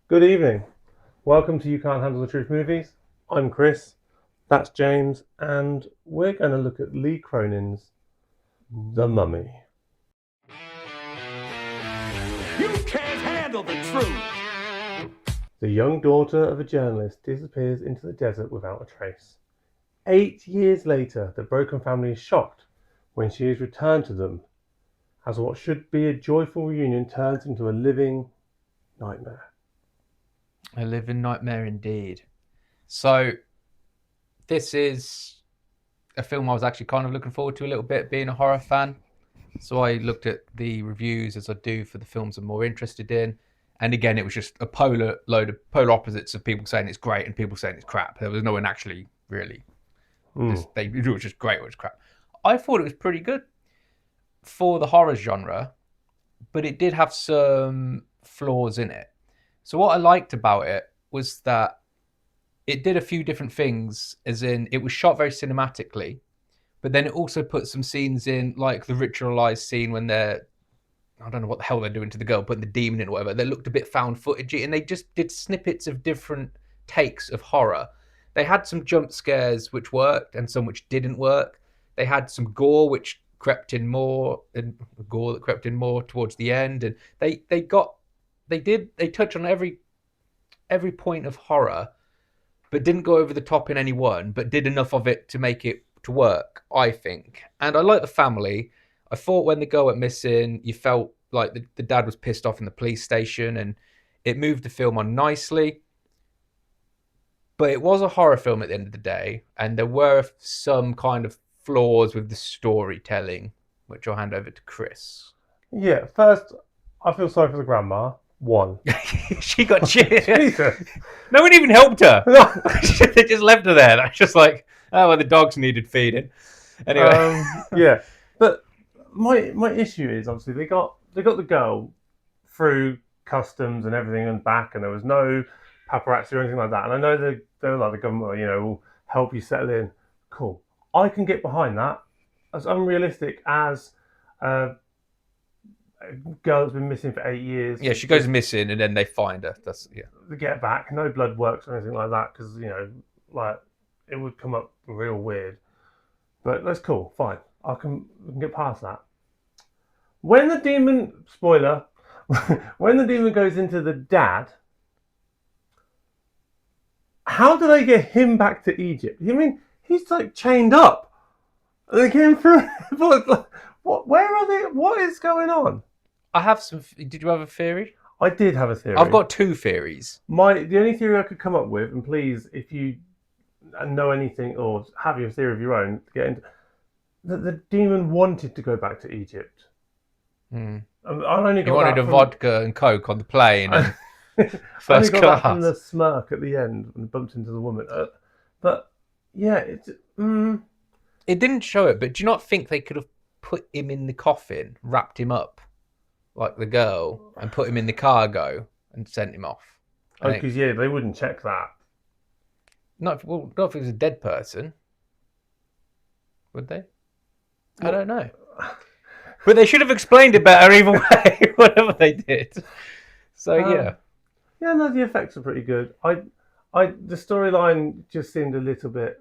Good evening. Welcome to You Can't Handle the Truth Movies. I'm Chris, that's James, and we're going to look at Lee Cronin's The Mummy. You can't handle the truth. The young daughter of a journalist disappears into the desert without a trace. 8 years later, the broken family is shocked when she is returned to them, as what should be a joyful reunion turns into a living nightmare. A living nightmare indeed. So, this is a film I was actually kind of looking forward to a little bit, being a horror fan. So I looked at the reviews as I do for the films I'm more interested in. And again, it was just a load of polar opposites of people saying it's great and people saying it's crap. There was no one actually really. It was just great or it's crap. I thought it was pretty good for the horror genre, but it did have some flaws in it. So what I liked about it was that it did a few different things, as in it was shot very cinematically, but then it also put some scenes in, like the ritualized scene when I don't know what the hell they're doing to the girl, putting the demon in or whatever. They looked a bit found footagey, and they just did snippets of different takes of horror. They had some jump scares which worked and some which didn't work. They had some gore which crept in more, and gore that crept in more towards the end, and they touch on every point of horror, but didn't go over the top in any one, but did enough of it to make it to work, I think. And I like the family. I thought when the girl went missing, you felt like the dad was pissed off in the police station, and it moved the film on nicely. But it was a horror film at the end of the day, and there were some kind of flaws with the storytelling, which I'll hand over to Chris. Yeah, first, I feel sorry for the grandma. One. She got cheered. Jesus. No one even helped her. They just left her there. That's just like, oh, well, the dogs needed feeding. Anyway. Yeah, but my issue is obviously they got the girl through customs and everything and back, and there was no paparazzi or anything like that. And I know they're like the government, will help you settle in. Cool. I can get behind that. As unrealistic as a girl that's been missing for 8 years. Yeah, she goes missing and then they find her. They get back, no blood works or anything like that, because like it would come up real weird. But that's cool, fine. We can get past that. When the demon, spoiler, when the demon goes into the dad, how do they get him back to Egypt? I mean, he's like chained up. They came through. What? Where are they? What is going on? I have some. Did you have a theory? I did have a theory. I've got two theories. The only theory I could come up with, and please, if you know anything or have your theory of your own, get into that the demon wanted to go back to Egypt. I only got he wanted a vodka and coke on the plane. And first I got class. that from the smirk at the end when he bumped into the woman. But yeah, it's. It didn't show it, but do you not think they could have put him in the coffin, wrapped him up like the girl, and put him in the cargo and sent him off? Oh, because they wouldn't check that. Not if it was a dead person, would they? I don't know. But they should have explained it better either way, whatever they did. So yeah. Yeah, no, the effects are pretty good. The storyline just seemed a little bit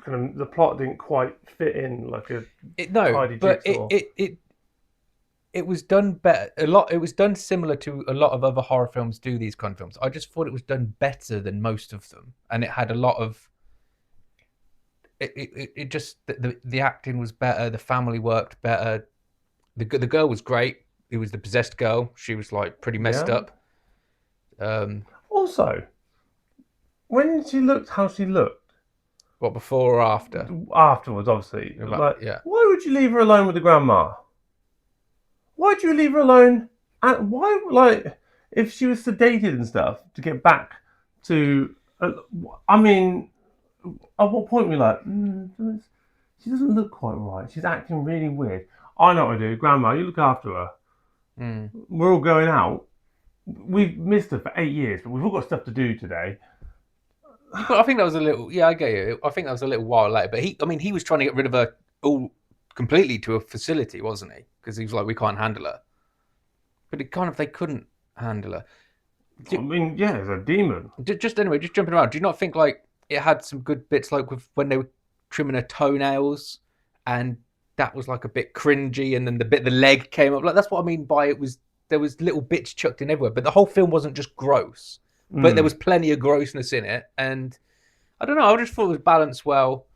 the plot didn't quite fit in like a tidy jigsaw. It was done better. It was done similar to a lot of other horror films do these kind of films. I just thought it was done better than most of them, and it had a lot of. It just the acting was better. The family worked better. The girl was great. It was the possessed girl. She was like pretty messed up. Also, when she looked how she looked. What, before or after? Afterwards, obviously. Yeah. Why would you leave her alone with the grandma? Why'd you leave her alone? And why, if she was sedated and stuff, to get back to... I mean, at what point were you like, she doesn't look quite right. She's acting really weird. I know what I do. Grandma, you look after her. We're all going out. We've missed her for 8 years, but we've all got stuff to do today. But I think that was a little. Yeah, I get you. I think that was a little while later. But he was trying to get rid of her all completely to a facility, wasn't he? Because he was like, we can't handle her. But they couldn't handler. I mean, yeah, it's a demon. Just anyway, just jumping around. Do you not think like it had some good bits, like with when they were trimming her toenails, and that was like a bit cringy, and then the leg came up. Like that's what I mean by it was there was little bits chucked in everywhere, but the whole film wasn't just gross, but there was plenty of grossness in it, and I don't know. I just thought it was balanced well,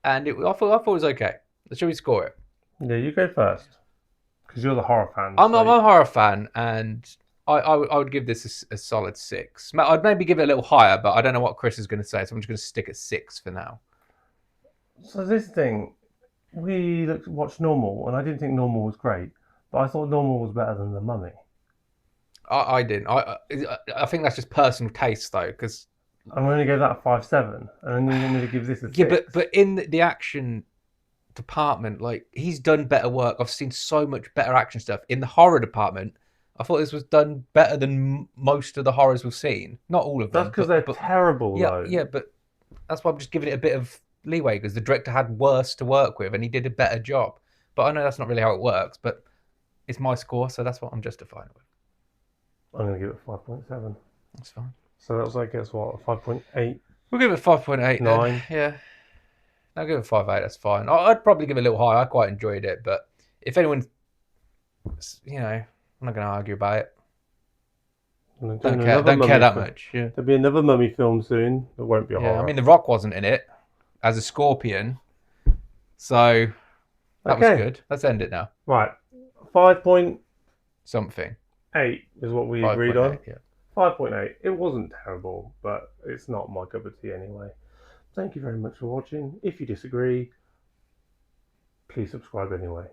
and I thought it was okay. Shall we score it? Yeah, you go first. Because you're the horror fan. I'm a horror fan, and I would give this a solid 6. I'd maybe give it a little higher, but I don't know what Chris is going to say, so I'm just going to stick at 6 for now. So this thing, we watched Normal, and I didn't think Normal was great, but I thought Normal was better than The Mummy. I didn't. I think that's just personal taste, though, because I'm going to give that a 5.7, and then you're going to give this a 6. yeah, but in the action department, like he's done better work. I've seen so much better action stuff. In the horror department, I thought this was done better than most of the horrors we've seen. Not all of them. That's because they're terrible, yeah, though. Yeah, but that's why I'm just giving it a bit of leeway because the director had worse to work with and he did a better job. But I know that's not really how it works, but it's my score, so that's what I'm justifying it with. I'm going to give it 5.7. That's fine. So that was, I guess, what, 5.8? We'll give it 5.8. 9. Yeah. I'll give it 5.8. That's fine. I'd probably give it a little higher. I quite enjoyed it, but if anyone, I'm not going to argue about it. Don't care that much. Yeah. There'll be another Mummy film soon. That won't be a horror. I mean, The Rock wasn't in it as a scorpion, so that was good. Let's end it now. Right, 5.8 something is what we agreed on. Yeah. 5.8. It wasn't terrible, but it's not my cup of tea anyway. Thank you very much for watching. If you disagree, please subscribe anyway.